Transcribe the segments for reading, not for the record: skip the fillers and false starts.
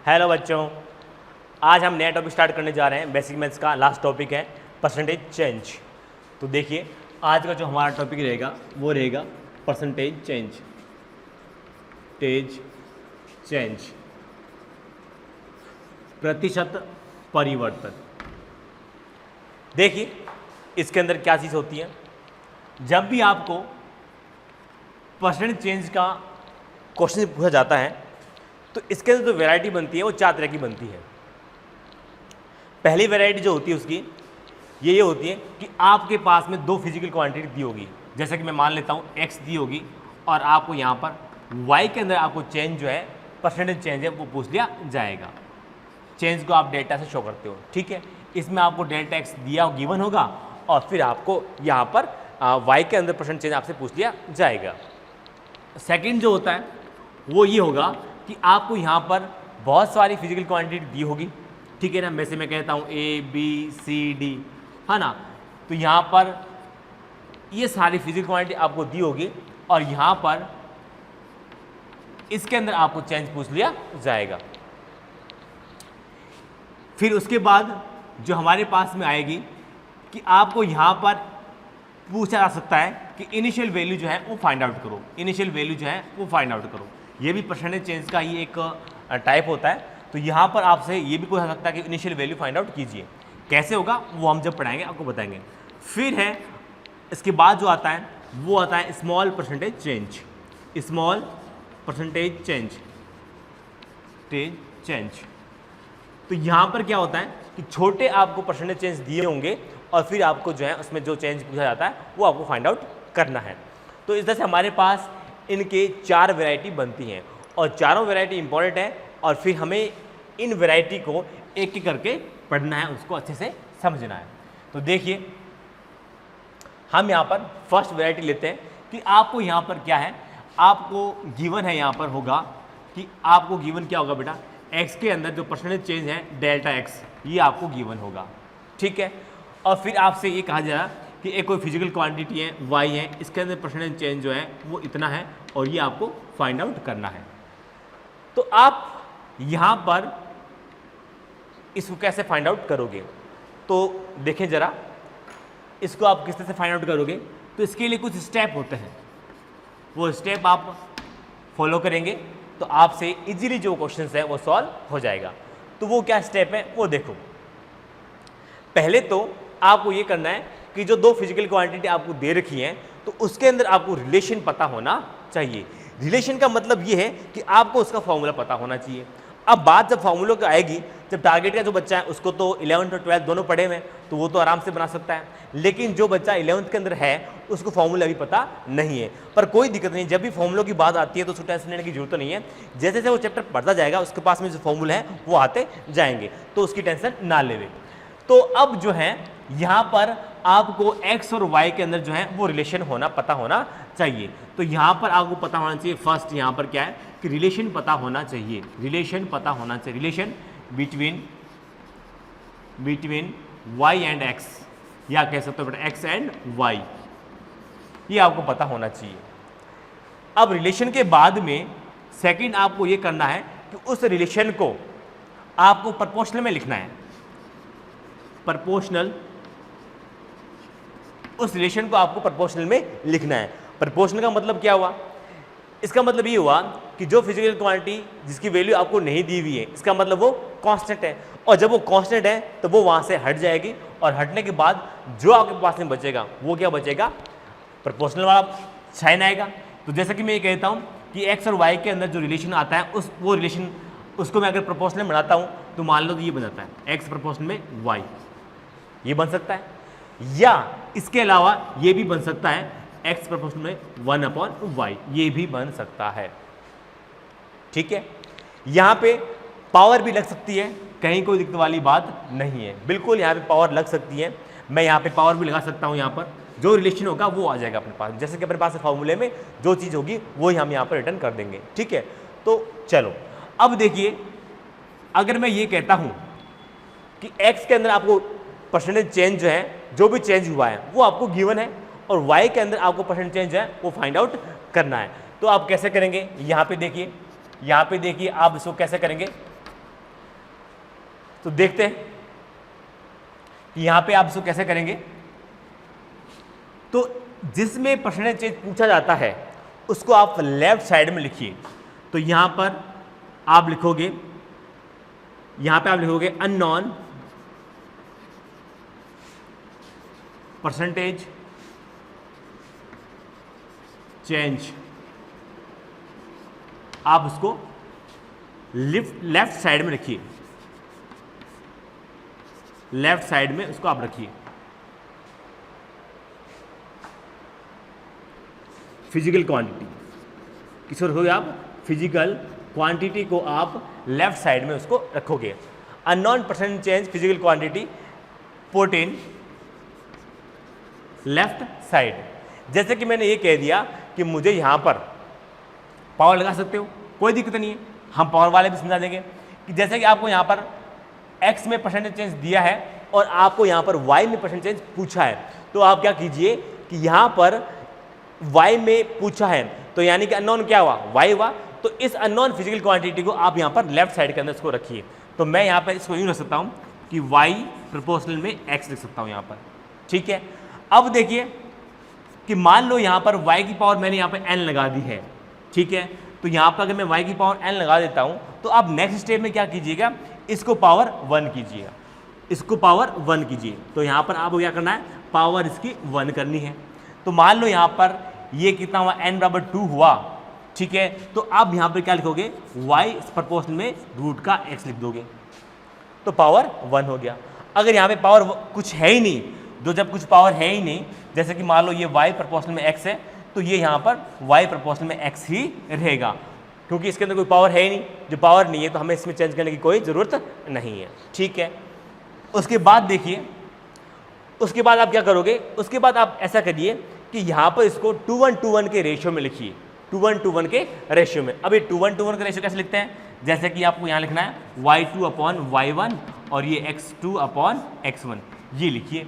Hello बच्चों, आज हम नया टॉपिक स्टार्ट करने जा रहे हैं। बेसिक मैथ्स का लास्ट टॉपिक है परसेंटेज चेंज। तो देखिए, आज का जो हमारा टॉपिक रहेगा वो रहेगा परसेंटेज चेंज। चेंज प्रतिशत परिवर्तन। देखिए, इसके अंदर क्या चीज़ होती है। जब भी आपको परसेंटेज चेंज का क्वेश्चन पूछा जाता है तो इसके अंदर जो वैरायटी बनती है वो 4 तरह की बनती है। पहली वैरायटी जो होती है उसकी ये होती है कि आपके पास में 2 फिजिकल क्वांटिटी दी होगी। जैसे कि मैं मान लेता हूँ x दी होगी और आपको यहाँ पर y के अंदर आपको चेंज जो है परसेंटेज चेंज है वो पूछ लिया जाएगा। चेंज को आप डेल्टा से शो करते हो, ठीक है। इसमें आपको डेल्टा x दिया गिवन होगा और फिर आपको यहाँ पर y के अंदर परसेंट चेंज आपसे पूछ लिया जाएगा। सेकंड जो होता है वो ये होगा कि आपको यहाँ पर बहुत सारी फिजिकल क्वांटिटी दी होगी, ठीक है ना। वैसे मैं कहता हूँ A B C D, है ना। तो यहाँ पर ये सारी फिजिकल क्वांटिटी आपको दी होगी और यहाँ पर इसके अंदर आपको चेंज पूछ लिया जाएगा। फिर उसके बाद जो हमारे पास में आएगी कि आपको यहाँ पर पूछा जा सकता है कि इनिशियल वैल्यू जो है वो फाइंड आउट करो। इनिशियल वैल्यू जो है वो फाइंड आउट करो। ये भी परसेंटेज चेंज का ही एक टाइप होता है। तो यहाँ पर आपसे ये भी पूछा सकता है कि इनिशियल वैल्यू फाइंड आउट कीजिए। कैसे होगा वो हम जब पढ़ाएंगे आपको बताएंगे। फिर है इसके बाद जो आता है वो आता है small percentage change. Small percentage change. तो यहाँ पर क्या होता है कि छोटे आपको परसेंटेज चेंज दिए होंगे और फिर आपको जो है उसमें जो चेंज पूछा जाता है वो आपको फाइंड आउट करना है। तो इस तरह से हमारे पास इनके 4 वैरायटी बनती हैं और चारों वैरायटी इंपॉर्टेंट है और फिर हमें इन वैरायटी को एक एक करके पढ़ना है, उसको अच्छे से समझना है। तो देखिए, हम यहाँ पर फर्स्ट वैरायटी लेते हैं कि आपको यहाँ पर क्या है, आपको गिवन है, यहाँ पर होगा कि आपको गिवन क्या होगा बेटा, x के अंदर जो परसेंटेज चेंज है डेल्टा x, ये आपको गिवन होगा, ठीक है। और फिर आपसे ये कहा जा रहा है कि एक कोई फिजिकल क्वांटिटी है y है, इसके अंदर परसेंटेज चेंज जो है वो इतना है और ये आपको फाइंड आउट करना है। तो आप यहाँ पर इसको कैसे फाइंड आउट करोगे, तो देखें ज़रा, इसको आप किस तरह से फाइंड आउट करोगे। तो इसके लिए कुछ स्टेप होते हैं, वो स्टेप आप फॉलो करेंगे तो आपसे इजीली जो क्वेश्चन है वो सॉल्व हो जाएगा। तो वो क्या स्टेप है वो देखो। पहले तो आपको ये करना है कि जो 2 फिजिकल क्वांटिटी आपको दे रखी हैं तो उसके अंदर आपको रिलेशन पता होना चाहिए। रिलेशन का मतलब ये है कि आपको उसका फॉर्मूला पता होना चाहिए। अब बात जब फॉर्मूलों की आएगी, जब टारगेट का जो बच्चा है उसको तो 11th और 12th दोनों पढ़े हुए हैं तो वो तो आराम से बना सकता है, लेकिन जो बच्चा 11th के अंदर है उसको फॉर्मूला अभी पता नहीं है। पर कोई दिक्कत नहीं, जब भी फॉर्मूलों की बात आती है तो उसको टेंशन लेने की जरूरत नहीं है। जैसे जैसे वो चैप्टर पढ़ता जाएगा उसके पास में जो फॉर्मूला है वो आते जाएंगे, तो उसकी टेंशन ना लेवे। तो अब जो है यहाँ पर आपको x और y के अंदर जो है वो रिलेशन होना पता होना चाहिए। तो यहाँ पर आपको पता होना चाहिए, फर्स्ट यहाँ पर क्या है कि रिलेशन पता होना चाहिए। रिलेशन पता होना चाहिए, relation between y and x, या कह सकते हो बेटा x एंड y, ये आपको पता होना चाहिए। अब रिलेशन के बाद में सेकंड आपको ये करना है कि उस रिलेशन को आपको प्रोपोर्शनल में लिखना है। प्रोपोर्शनल, उस रिलेशन को आपको प्रोपोर्शनल में लिखना है। प्रोपोर्शनल का मतलब क्या हुआ, इसका मतलब ये हुआ कि जो फिजिकल क्वांटिटी जिसकी वैल्यू आपको नहीं दी हुई है, इसका मतलब वो कांस्टेंट है, और जब वो कांस्टेंट है तो वो वहां से हट जाएगी और हटने के बाद जो आपके पास में बचेगा वो क्या बचेगा, प्रोपोर्शनल वाला साइन आएगा। तो जैसा कि मैं ये कहता हूँ कि x और y के अंदर जो रिलेशन आता है वो रिलेशन उसको मैं अगर प्रोपोर्शनल बनाता हूँ तो मान लो तो ये बन जाता है x प्रोपोर्शनल में y, ये बन सकता है। या इसके अलावा ये भी बन सकता है x प्रोपोर्शनल में 1/y, ये भी बन सकता है, ठीक है। यहाँ पे पावर भी लग सकती है, कहीं कोई दिक्कत वाली बात नहीं है, बिल्कुल यहाँ पे पावर लग सकती है। मैं यहाँ पे पावर भी लगा सकता हूँ, यहाँ पर जो रिलेशन होगा वो आ जाएगा अपने पास, जैसे कि अपने पास फॉर्मूले में जो चीज़ होगी वो ही हम यहाँ पर रिटर्न कर देंगे, ठीक है। तो चलो अब देखिए, अगर मैं ये कहता हूँ कि x के अंदर आपको परसेंटेज चेंज जो है, जो भी चेंज हुआ है वो आपको गिवन है और y के अंदर आपको परसेंटेज चेंज है वो फाइंड आउट करना है। तो आप कैसे करेंगे, यहाँ पे देखिए आप इसको कैसे करेंगे, तो देखते हैं कि यहां पे आप इसको कैसे करेंगे। तो जिसमें परसेंटेज चेंज पूछा जाता है उसको आप लेफ्ट साइड में लिखिए। तो यहां पर आप लिखोगे, यहां पे आप लिखोगे अननोन परसेंटेज चेंज, आप उसको लेफ्ट साइड में रखिए, लेफ्ट साइड में उसको आप रखिए। फिजिकल क्वांटिटी किसको रखोगे आप? फिजिकल क्वांटिटी को आप लेफ्ट साइड में उसको रखोगे। Unknown percent change physical quantity put in left side. जैसे कि मैंने ये कह दिया कि मुझे यहां पर पावर लगा सकते हो, कोई दिक्कत नहीं है, हम पावर वाले भी समझा देंगे कि जैसे कि आपको यहां पर x में परसेंटेज चेंज दिया है और आपको यहां पर y में परसेंटेज चेंज पूछा है, तो आप क्या कीजिए कि यहां पर y में पूछा है तो यानी कि अननोन क्या हुआ? y हुआ। तो इस अननोन फिजिकल क्वांटिटी को आप यहां पर लेफ्ट साइड के अंदर इसको रखिए। तो मैं यहां पर इसको यूं रख सकता हूं कि y प्रोपोर्शनल में x लिख सकता हूं यहां पर, ठीक है। अब देखिए कि मान लो यहां पर y की पावर मैंने यहां पर n लगा दी है, ठीक है। तो यहां पर अगर मैं y की पावर n लगा देता हूं तो आप नेक्स्ट स्टेप में क्या कीजिएगा, इसको पावर 1 कीजिएगा, इसको पावर 1 कीजिए। तो यहां पर आपको क्या करना है, पावर इसकी 1 करनी है। तो मान लो यहां पर ये कितना हुआ, n बराबर 2 हुआ, ठीक है। तो आप यहां पर क्या लिखोगे, y प्रोपोर्शनल में रूट का x लिख दोगे, तो पावर 1 हो गया। अगर यहां पे पावर कुछ है ही नहीं, जो जब कुछ पावर है ही नहीं, जैसे कि मान लो ये y प्रोपोर्शनल में x है, तो ये यहां पर y प्रोपोर्शनल में x ही रहेगा, क्योंकि इसके अंदर कोई पावर है ही नहीं। जो पावर नहीं है तो हमें इसमें चेंज करने की कोई ज़रूरत नहीं है, ठीक है। उसके बाद देखिए, उसके बाद आप क्या करोगे, उसके बाद आप ऐसा करिए कि यहाँ पर इसको 2:1 के रेशियो में लिखिए, 2:1 के रेशियो में। अब ये 2:1 का रेशियो कैसे लिखते हैं, जैसे कि आपको यहाँ लिखना है y2/y1 और ये x2/x1, ये लिखिए।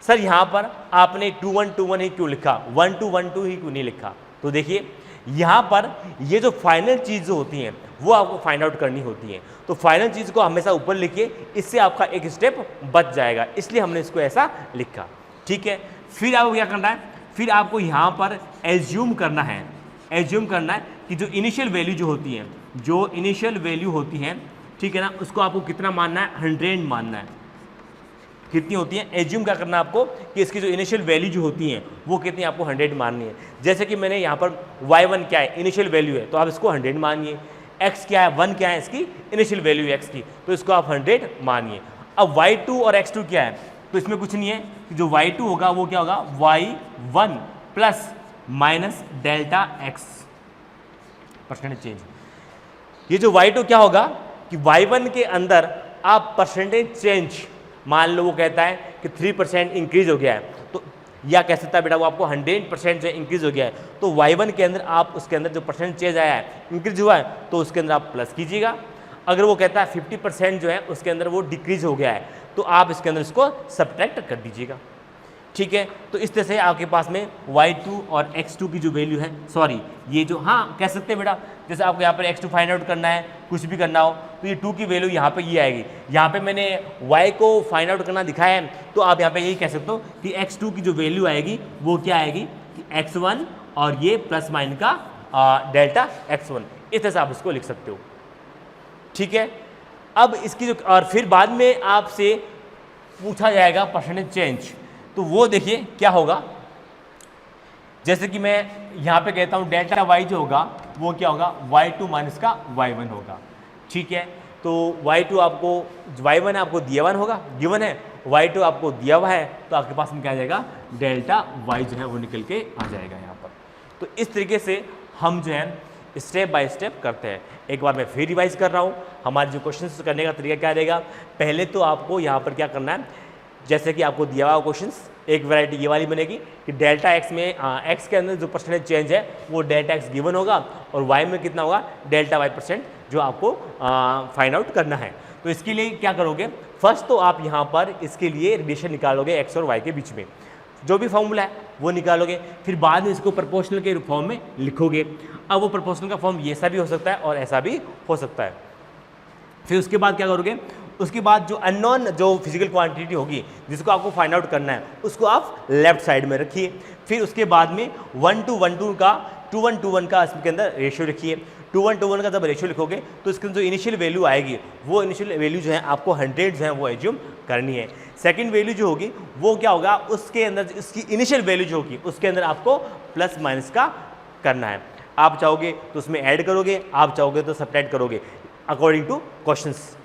सर यहाँ पर आपने 2:1 ही क्यों लिखा, 1:1 ही क्यों नहीं लिखा? तो देखिए यहाँ पर ये जो फाइनल चीज़ जो होती हैं वो आपको फाइंड आउट करनी होती हैं, तो फाइनल चीज़ को हमेशा ऊपर लिखिए, इससे आपका एक स्टेप बच जाएगा, इसलिए हमने इसको ऐसा लिखा, ठीक है। फिर आपको क्या करना है, फिर आपको यहाँ पर एज्यूम करना है, एज्यूम करना है कि जो इनिशियल वैल्यू जो होती हैं, जो इनिशियल वैल्यू होती हैं, ठीक है ना, उसको आपको कितना मानना है, 100 मानना है। कितनी होती है, एज्यूम क्या करना है आपको कि इसकी जो इनिशियल वैल्यू जो होती हैं वो कितनी आपको 100 माननी है। जैसे कि मैंने यहाँ पर y1 क्या है, इनिशियल वैल्यू है, तो आप इसको 100 मानिए। x क्या है, 1 क्या है, इसकी इनिशियल वैल्यू है x की, तो इसको आप 100 मानिए। अब y2 और x2 क्या है, तो इसमें कुछ नहीं है कि जो y2 होगा वो क्या होगा, y1 plus minus delta x percentage change. ये जो y2 क्या होगा कि y1 के अंदर आप परसेंटेज चेंज, मान लो वो कहता है कि 3% इंक्रीज हो गया है, तो या कह सकता है बेटा वो आपको 100% जो इंक्रीज हो गया है, तो y1 के अंदर आप उसके अंदर जो परसेंट चेंज आया है, इंक्रीज हुआ है, तो उसके अंदर आप प्लस कीजिएगा। अगर वो कहता है 50% जो है उसके अंदर वो डिक्रीज हो गया है, तो आप इसके अंदर इसको सब्ट्रैक्ट कर दीजिएगा, ठीक है। तो इस तरह से आपके पास में y2 और x2 की जो वैल्यू है, सॉरी ये जो, हाँ कह सकते हैं बेटा, जैसे आपको यहाँ पर x2 फाइंड आउट करना है, कुछ भी करना हो, तो ये 2 की वैल्यू यहाँ पे ये आएगी। यहाँ पे मैंने y को फाइंड आउट करना दिखाया है, तो आप यहाँ पे यही कह सकते हो कि x2 की जो वैल्यू आएगी वो क्या आएगी कि x1 और ये प्लस माइन का डेल्टा x1, इस तरह से आप इसको लिख सकते हो, ठीक है। अब इसकी जो, और फिर बाद में आपसे पूछा जाएगा परसेंटेज चेंज, तो वो देखिए क्या होगा। जैसे कि मैं यहाँ पे कहता हूँ डेल्टा y जो होगा वो क्या होगा, y2 माइनस का y1 होगा, ठीक है। तो y2 आपको, y1 आपको दिया हुआ होगा, गिवन है, y2 आपको दिया हुआ है, तो आपके पास में क्या आ जाएगा, डेल्टा y जो है वो निकल के आ जाएगा यहाँ पर। तो इस तरीके से हम जो है स्टेप बाय स्टेप करते हैं। एक बार मैं फिर रिवाइज कर रहा हूँ, हमारे जो क्वेश्चन करने का तरीका क्या रहेगा। पहले तो आपको यहाँ पर क्या करना है, जैसे कि आपको दिया हुआ क्वेश्चंस, एक वैरायटी ये वाली बनेगी कि डेल्टा x में x के अंदर जो परसेंटेज चेंज है वो डेल्टा x गिवन होगा, और y में कितना होगा, डेल्टा y% जो आपको फाइंड आउट करना है। तो इसके लिए क्या करोगे, फर्स्ट तो आप यहाँ पर इसके लिए रिलेशन निकालोगे x और y के बीच में, जो भी फॉर्मूला है वो निकालोगे, फिर बाद में इसको प्रोपोर्शनल के फॉर्म में लिखोगे। अब वो प्रोपोर्शनल का फॉर्म ऐसा भी हो सकता है और ऐसा भी हो सकता है। फिर उसके बाद क्या करोगे, उसके बाद जो अननोन जो फिजिकल क्वांटिटी होगी जिसको आपको फाइंड आउट करना है उसको आप लेफ्ट साइड में रखिए। फिर उसके बाद में 1:1:2 का 2:1:1 का इसके अंदर रेशियो लिखिए। 2:1:1 का जब रेशियो लिखोगे तो इसके अंदर जो इनिशियल वैल्यू आएगी वो इनिशियल वैल्यू जो है आपको 100 जो है वो एज्यूम करनी है। सेकंड वैल्यू जो होगी वो क्या होगा, उसके अंदर इसकी इनिशियल वैल्यू जो होगी उसके अंदर आपको प्लस माइनस का करना है। आप चाहोगे तो उसमें ऐड करोगे, आप चाहोगे तो सब्ट्रैक्ट करोगे अकॉर्डिंग टू क्वेश्चंस।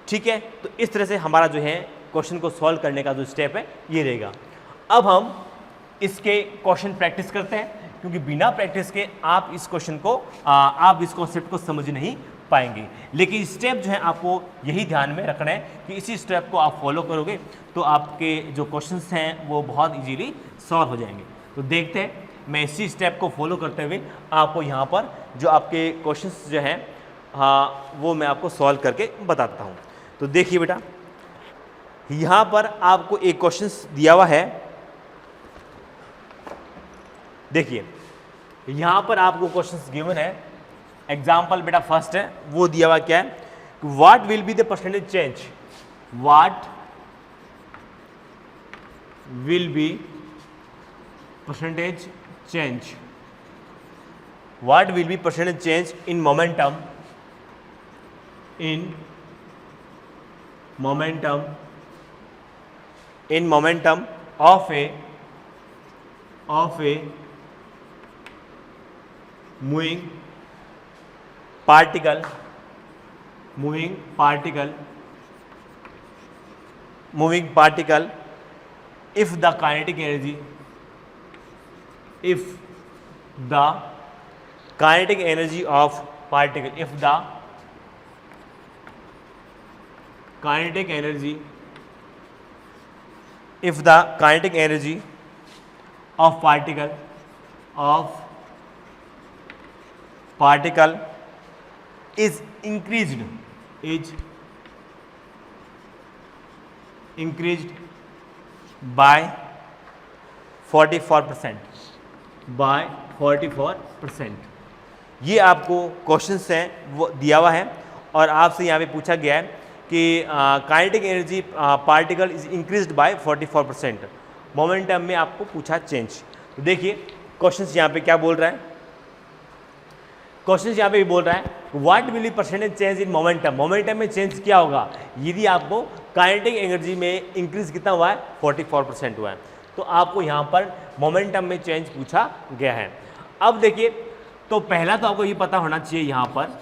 ठीक है, तो इस तरह से हमारा जो है क्वेश्चन को सॉल्व करने का जो स्टेप है ये रहेगा। अब हम इसके क्वेश्चन प्रैक्टिस करते हैं, क्योंकि बिना प्रैक्टिस के आप इस क्वेश्चन को आप इस कॉन्सेप्ट को समझ नहीं पाएंगे। लेकिन स्टेप जो है आपको यही ध्यान में रखना है कि इसी स्टेप को आप फॉलो करोगे तो आपके जो क्वेश्चंस हैं वो बहुत इजीली सॉल्व हो जाएंगे। तो देखते हैं, मैं इसी स्टेप को फॉलो करते हुए आपको यहाँ पर जो आपके क्वेश्चंस जो हैं वो मैं आपको सॉल्व करके बताता हूँ। तो देखिए बेटा, यहाँ पर आपको एक क्वेश्चंस दिया हुआ है। देखिए यहाँ पर आपको क्वेश्चंस गिवन है। एग्जाम्पल बेटा फर्स्ट है, वो दिया हुआ क्या है, what will be the percentage change, what will be percentage change, what will be percentage change in momentum, in momentum of a moving particle if the kinetic energy of particle is increased by 44%, ये आपको questions हैं वो दिया हुआ है और आपसे यहाँ पे पूछा गया है कि kinetic energy particle is increased by 44%, momentum में आपको पूछा चेंज। तो देखिए क्वेश्चंस यहाँ पे क्या बोल रहा है, क्वेश्चन यहाँ पे भी बोल रहा है what will be percentage change in momentum, momentum में चेंज क्या होगा यदि आपको काइनेटिक एनर्जी में इंक्रीज कितना हुआ है, 44% हुआ है। तो आपको यहाँ पर मोमेंटम में चेंज पूछा गया है। अब देखिए, तो पहला तो आपको ये पता होना चाहिए यहाँ पर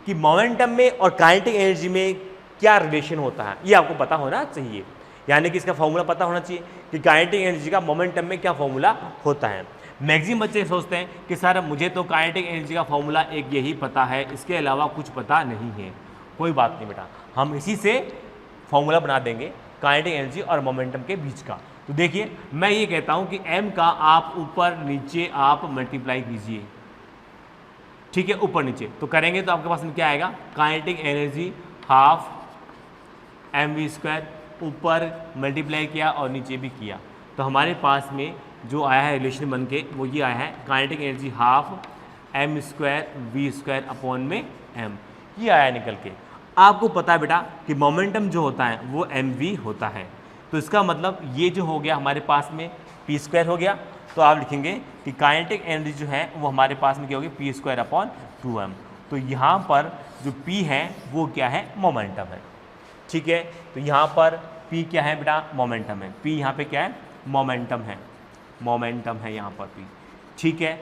कि मोमेंटम में और काइनेटिक एनर्जी में क्या रिलेशन होता है, ये आपको पता होना चाहिए। यानी कि इसका फॉर्मूला पता होना चाहिए कि काइनेटिक एनर्जी का मोमेंटम में क्या फॉर्मूला होता है। मैक्सिमम बच्चे सोचते हैं कि सर मुझे तो काइनेटिक एनर्जी का फॉर्मूला एक यही पता है, इसके अलावा कुछ पता नहीं है। कोई बात नहीं बेटा, हम इसी से फॉर्मूला बना देंगे काइनेटिक एनर्जी और मोमेंटम के बीच का। तो देखिए मैं ये कहता हूँ कि m का आप ऊपर नीचे आप मल्टीप्लाई कीजिए, ठीक है, ऊपर नीचे तो करेंगे तो आपके पास में क्या आएगा, काइनेटिक एनर्जी हाफ mv², ऊपर मल्टीप्लाई किया और नीचे भी किया तो हमारे पास में जो आया है रिलेशन बन के वो ये आया है kinetic energy half m²v² upon में m, ये आया निकल के। आपको पता है बेटा कि मोमेंटम जो होता है वो mv होता है, तो इसका मतलब ये जो हो गया हमारे पास में p² हो गया। तो आप लिखेंगे कि काइनेटिक एनर्जी जो है वो हमारे पास में क्या होगी, p² अपॉन 2m। तो यहाँ पर जो p है वो क्या है, मोमेंटम है, ठीक है। तो यहाँ पर p क्या है बेटा, मोमेंटम है, p यहाँ पे क्या है, मोमेंटम है यहाँ पर p, ठीक है।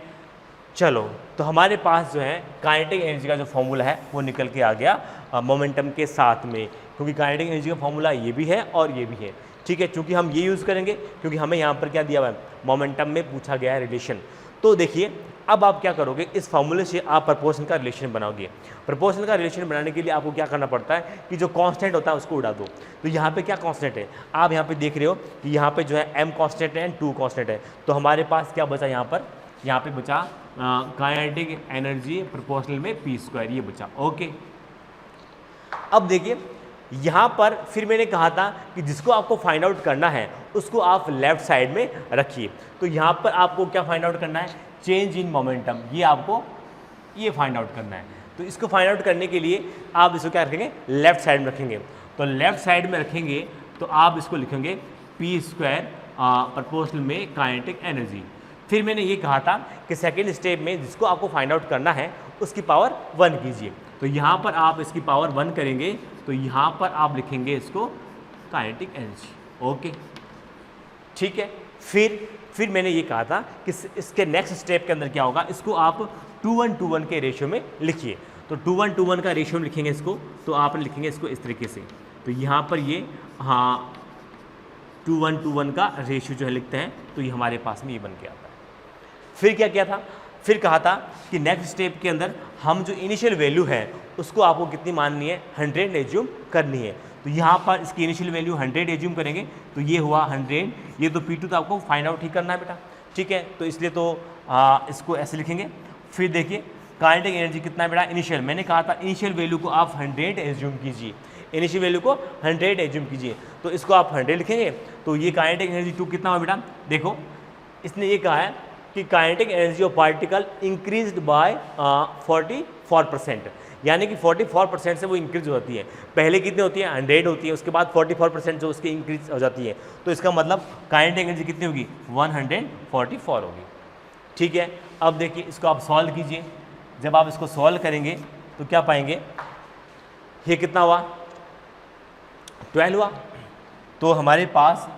चलो तो हमारे पास जो है काइनेटिक एनर्जी का जो फॉर्मूला है वो निकल के आ गया मोमेंटम के साथ में, क्योंकि काइनेटिक एनर्जी का फॉर्मूला ये भी है और ये भी है, ठीक है। चूँकि हम ये यूज़ करेंगे क्योंकि हमें यहाँ पर क्या दिया हुआ है, मोमेंटम में पूछा गया है रिलेशन। तो देखिए अब आप क्या करोगे, इस फॉर्मूले से आप प्रपोर्शन का रिलेशन बनाओगे। प्रपोर्शन का रिलेशन बनाने के लिए आपको क्या करना पड़ता है कि जो कांस्टेंट होता है उसको उड़ा दो। तो यहाँ पे क्या कांस्टेंट है, आप यहाँ पे देख रहे हो कि यहाँ पे जो है m कांस्टेंट है एंड 2 कांस्टेंट है। तो हमारे पास क्या बचा, यहाँ पे बचा काइनेटिक एनर्जी प्रोपोर्शनल में p², ये बचा, ओके। अब देखिए यहाँ पर फिर मैंने कहा था कि जिसको आपको फाइंड आउट करना है उसको आप लेफ्ट साइड में रखिए। तो यहाँ पर आपको क्या फाइंड आउट करना है, चेंज इन मोमेंटम, ये आपको ये फाइंड आउट करना है। तो इसको फाइंड आउट करने के लिए आप इसको क्या रखेंगे, लेफ्ट साइड में रखेंगे। तो लेफ्ट साइड में रखेंगे तो आप इसको लिखेंगे पी स्क्वायर प्रोपोर्शनल में काइनेटिक एनर्जी। फिर मैंने ये कहा था कि सेकेंड स्टेप में जिसको आपको फाइंड आउट करना है उसकी पावर 1 कीजिए। तो यहाँ पर आप इसकी पावर 1 करेंगे तो यहाँ पर आप लिखेंगे इसको काइनेटिक एनर्जी। ओके, ठीक है। फिर मैंने ये कहा था कि इसके नेक्स्ट स्टेप के अंदर क्या होगा, इसको आप 2:1 के रेशियो में लिखिए। तो 2:1 का रेशियो में लिखेंगे इसको, तो आप लिखेंगे इसको इस तरीके से। तो यहाँ पर ये 2:1 का रेशियो जो है लिखते हैं, तो ये हमारे पास में ये बन के आता है। फिर क्या किया था, फिर कहा था कि नेक्स्ट स्टेप के अंदर हम जो इनिशियल वैल्यू है उसको आपको कितनी माननी है, 100 एज्यूम करनी है। तो यहाँ पर इसकी इनिशियल वैल्यू 100 एज्यूम करेंगे तो ये हुआ 100। ये तो P2 तो आपको फाइंड आउट ही करना है बेटा, ठीक है। तो इसलिए तो इसको ऐसे लिखेंगे। फिर देखिए काइनेटिक एनर्जी कितना है बेटा, इनिशियल, मैंने कहा था इनिशियल वैल्यू को आप 100 एज्यूम कीजिए, इनिशियल वैल्यू को 100 एज्यूम कीजिए। तो इसको आप 100 लिखेंगे तो ये काइनेटिक एनर्जी 2 कितना हुआ बेटा, देखो इसने ये कहा है कि kinetic energy of particle increased by 44%, यानी कि 44% से वो इंक्रीज होती है। पहले कितनी होती है, 100 होती है, उसके बाद 44% जो उसकी इंक्रीज हो जाती है। तो इसका मतलब काइनेटिक एनर्जी कितनी होगी, 144 होगी, ठीक है। अब देखिए इसको आप सॉल्व कीजिए। जब आप इसको सॉल्व करेंगे तो क्या पाएंगे, ये कितना हुआ, 12 हुआ। तो हमारे पास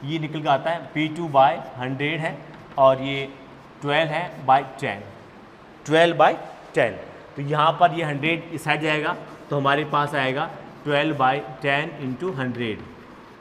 ये निकल के आता है P2/100 है और ये 12 है बाई 10, 12/10। तो यहाँ पर ये 100 इस साइड जाएगा तो हमारे पास आएगा 12/10 × 100।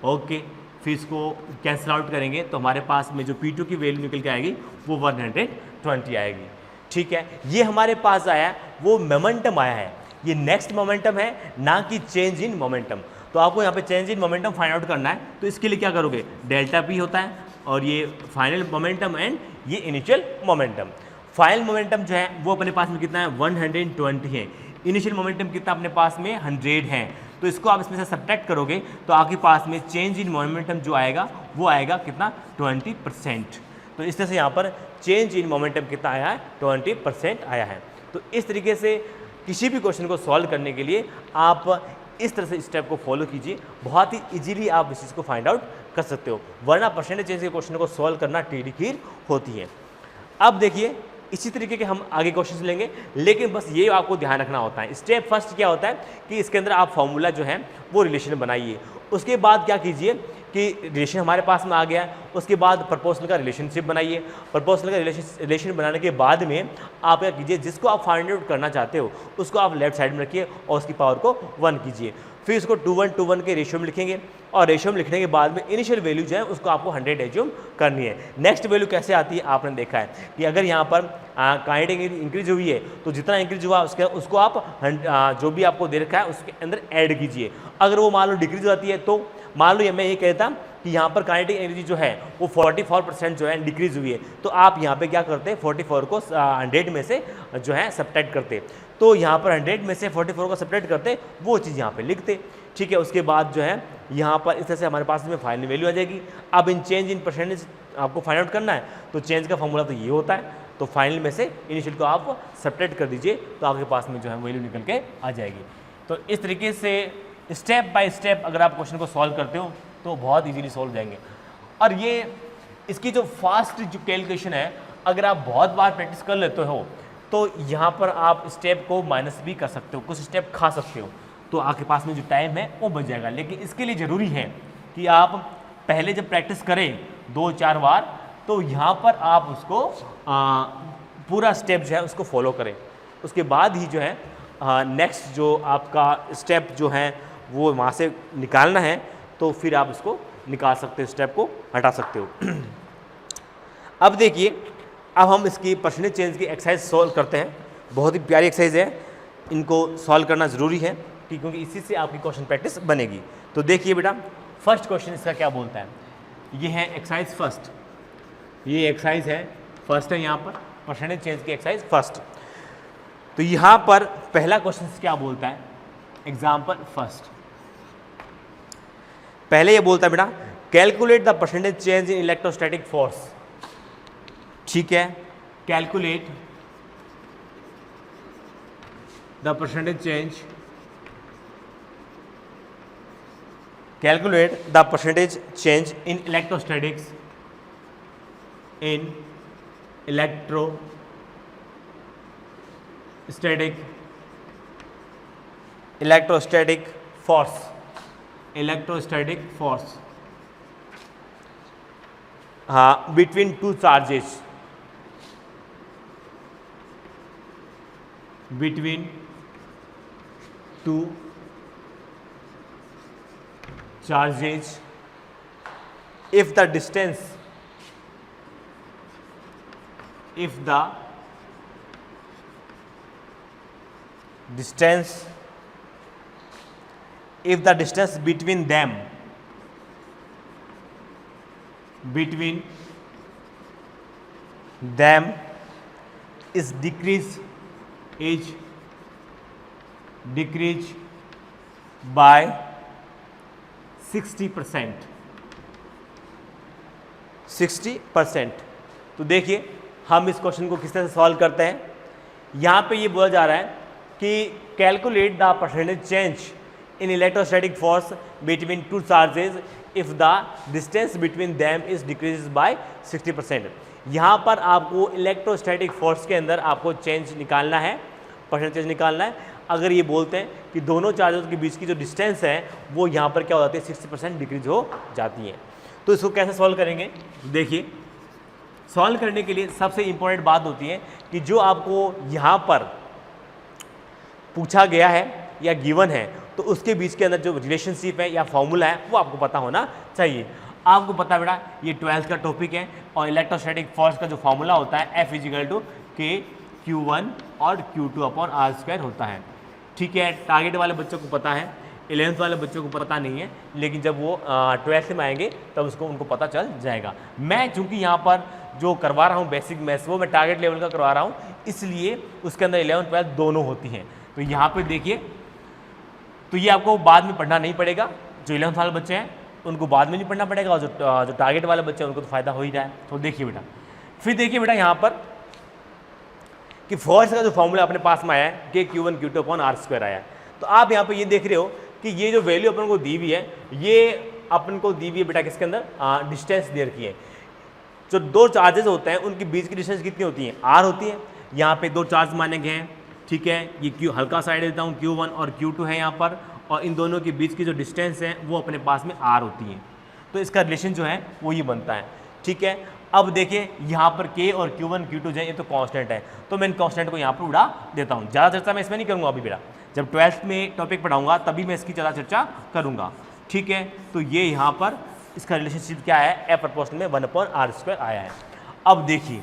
ओके, फिर इसको कैंसिल आउट करेंगे तो हमारे पास में जो P2 की वैल्यू निकल के आएगी वो 120 आएगी, ठीक है। ये हमारे पास आया वो मोमेंटम आया है, ये नेक्स्ट मोमेंटम है ना कि चेंज इन मोमेंटम। तो आपको यहाँ पे change in momentum find out करना है, तो इसके लिए क्या करोगे, डेल्टा P होता है और ये फाइनल मोमेंटम एंड ये इनिशियल मोमेंटम। फाइनल मोमेंटम जो है वो अपने पास में कितना है, 120 है। इनिशियल मोमेंटम कितना अपने पास में 100 है। तो इसको आप इसमें से सब्ट्रैक्ट करोगे तो आपके पास में चेंज इन मोमेंटम जो आएगा वो आएगा कितना, 20%। तो इस तरह से यहाँ पर चेंज इन मोमेंटम कितना आया है, 20% आया है। तो इस तरीके से किसी भी क्वेश्चन को सॉल्व करने के लिए आप इस तरह से स्टेप को फॉलो कीजिए, बहुत ही इजीली आप इस चीज़ को फाइंड आउट कर सकते हो, वरना परसेंटेज चेंज के क्वेश्चन को सॉल्व करना टेढ़ी खीर होती है। अब देखिए इसी तरीके के हम आगे क्वेश्चन लेंगे, लेकिन बस ये आपको ध्यान रखना होता है। स्टेप फर्स्ट क्या होता है कि इसके अंदर आप फॉर्मूला जो है वो रिलेशन बनाइए। उसके बाद क्या कीजिए कि रिलेशन हमारे पास में आ गया, उसके बाद प्रोपोर्शनल का रिलेशनशिप बनाइए। प्रोपोर्शनल का रिलेशन बनाने के बाद में आप क्या कीजिए, जिसको आप फाइंड आउट करना चाहते हो उसको आप लेफ्ट साइड में रखिए और उसकी पावर को 1 कीजिए। फिर इसको 2:1 के रेशियो में लिखेंगे और रेशियो में लिखने के बाद में इनिशियल वैल्यू जो है उसको आपको 100 एज्यूम करनी है। नेक्स्ट वैल्यू कैसे आती है, आपने देखा है कि अगर यहाँ पर काइनेटिक इंक्रीज हुई है तो जितना इंक्रीज हुआ उसको आप जो भी आपको दे रखा है उसके अंदर ऐड कीजिए। अगर वो मान लो डिक्रीज होती है तो मान लो मैं ये कहता कि यहाँ पर काइनेटिक एनर्जी जो है वो 44% जो है डिक्रीज हुई है, तो आप यहाँ पे क्या करते हैं, 44 को 100 में से जो है सब्ट्रैक्ट करते। तो यहाँ पर 100 में से 44 को सब्ट्रैक्ट करते, वो चीज़ यहाँ पे लिखते, ठीक है। उसके बाद जो है यहाँ पर इस तरह से हमारे पास में फाइनल वैल्यू आ जाएगी। अब इन चेंज इन परसेंटेज आपको फाइंड आउट करना है, तो चेंज का फॉर्मूला तो ये होता है। तो फाइनल में से इनिशियल को आप सब्ट्रैक्ट कर दीजिए तो आपके पास में जो है वैल्यू निकल के आ जाएगी। तो इस तरीके से स्टेप बाय स्टेप अगर आप क्वेश्चन को सॉल्व करते हो तो बहुत इजीली सॉल्व हो जाएंगे। और ये इसकी जो फास्ट जो कैलकुलेशन है, अगर आप बहुत बार प्रैक्टिस कर लेते हो तो यहाँ पर आप स्टेप को माइनस भी कर सकते हो, कुछ स्टेप खा सकते हो, तो आपके पास में जो टाइम है वो बच जाएगा। लेकिन इसके लिए ज़रूरी है कि आप पहले जब प्रैक्टिस करें 2-4 बार तो यहाँ पर आप उसको पूरा स्टेप जो है उसको फॉलो करें। उसके बाद ही जो है नेक्स्ट जो आपका स्टेप जो है वो वहाँ से निकालना है, तो फिर आप इसको निकाल सकते हो, स्टेप को हटा सकते हो। अब देखिए, अब हम इसकी परसेंटेज चेंज की एक्सरसाइज सॉल्व करते हैं। बहुत ही प्यारी एक्सरसाइज है, इनको सॉल्व करना ज़रूरी है क्योंकि इसी से आपकी क्वेश्चन प्रैक्टिस बनेगी। तो देखिए बेटा, फर्स्ट क्वेश्चन इसका क्या बोलता है, ये है एक्सरसाइज फर्स्ट, ये एक्सरसाइज है फर्स्ट है, यहाँ पर परसेंटेज चेंज की एक्सरसाइज फर्स्ट। तो यहाँ पर पहला क्वेश्चन क्या बोलता है, एग्जाम्पल फर्स्ट, पहले ये बोलता है बेटा calculate the percentage change in electrostatic force. ठीक है, calculate the percentage change, calculate the percentage change in electrostatics, in electrostatic force, between two charges, between two charges, if the distance between them is decreased by 60%। तो देखिए हम इस question को किस तरह से सॉल्व करते हैं। यहाँ पे ये बोला जा रहा है कि calculate the percentage change in electrostatic force between two charges if the distance between them is decrease by 60%। यहाँ पर आपको इलेक्ट्रोस्टैटिक फोर्स के अंदर आपको चेंज निकालना है, परसेंटेज चेंज निकालना है। अगर ये बोलते हैं कि दोनों चार्जेस के बीच की जो डिस्टेंस है वो यहाँ पर क्या हो जाती है 60% डिक्रीज हो जाती है। तो इसको कैसे सॉल्व करेंगे, देखिए सॉल्व करने के लिए सबसे इंपॉर्टेंट बात होती है कि जो आपको यहाँ पर पूछा गया है या गिवन है तो उसके बीच के अंदर जो रिलेशनशिप है या फॉर्मूला है वो आपको पता होना चाहिए। आपको पता बेटा ये 12th का टॉपिक है और इलेक्ट्रोस्टैटिक फोर्स का जो फॉर्मूला होता है F = KQ1 और Q2/r² होता है। ठीक है, टारगेट वाले बच्चों को पता है, 11th वाले बच्चों को पता नहीं है, लेकिन जब वो 12th में आएंगे तब उसको उनको पता चल जाएगा। मैं चूंकि यहाँ पर जो करवा रहा हूँ बेसिक मैथ्स वो मैं टारगेट लेवल का करवा रहा हूँ, इसलिए उसके अंदर 11th 12th दोनों होती हैं। तो यहाँ पे देखिए, तो ये आपको बाद में पढ़ना नहीं पड़ेगा, जो 11th वाले बच्चे हैं उनको बाद में नहीं पढ़ना पड़ेगा, और जो टारगेट वाले बच्चे हैं उनको तो फ़ायदा हो ही रहा है। तो देखिए बेटा, फिर देखिए बेटा यहाँ पर कि फोर्स का जो फॉर्मूला अपने पास में आया है KQ1 Q2/r² आया है। तो आप यहाँ पे ये देख रहे हो कि ये जो वैल्यू अपन को दी हुई है ये अपन को दी हुई है बेटा किसके अंदर, डिस्टेंस दे रखी है। जो दो चार्जेस होते हैं उनके बीच की डिस्टेंस कितनी होती है, r होती है। यहाँ पे दो चार्ज माने गए हैं, ठीक है, ये Q हल्का साइड देता हूँ Q1 और Q2 है यहाँ पर, और इन दोनों के बीच की जो डिस्टेंस है वो अपने पास में r होती है। तो इसका रिलेशन जो है वो ये बनता है। ठीक है, अब देखिए यहाँ पर K और Q1 Q2 जो है ये तो कांस्टेंट है, तो मैं इन कांस्टेंट को यहाँ पर उड़ा देता हूँ। ज़्यादा चर्चा मैं इसमें नहीं करूँगा अभी बेटा, जब 12th में टॉपिक पढ़ाऊँगा तभी मैं इसकी ज़्यादा चर्चा करूँगा। ठीक है, तो ये यहाँ पर इसका रिलेशनशिप क्या है, F प्रोपोर्शनल में 1/r² आया है। अब देखिए,